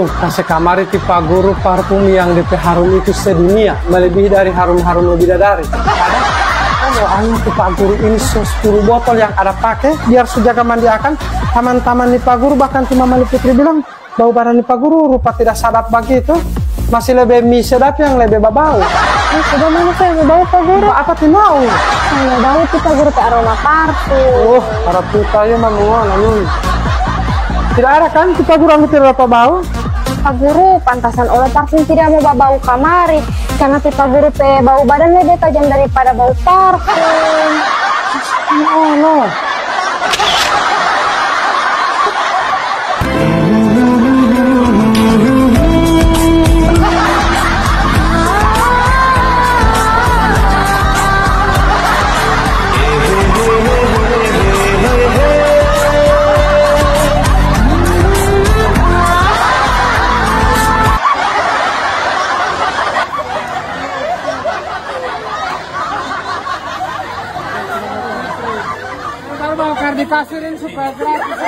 Oh, kasih kamar itu Pak Guru parfum yang DP harum itu sedunia, melebihi dari harum-harum lebih dari. Oh, anu tuh Pak Guru ini 10 botol yang ada pakai, biar sujaga mandi akan taman-taman nih Pak Guru, bahkan cuma Mali Putri bilang bau badan nih Pak Guru rupa tidak sadap begitu, masih lebih mie sedap yang lebih bau. Coba mana saya bau Pak Guru? Apa tuh mau? Saya bau tuh Pak Guru ke aroma parfum. Oh, para putanya mah mau tidak ada kan kita kurang tidak apa bau? Pak Guru, pantasan oleh parfum tidak mau bau kamari, karena Pak Guru bau badan lebih tajam daripada bau parfum. Oh no. Dikasirin supaya gratis.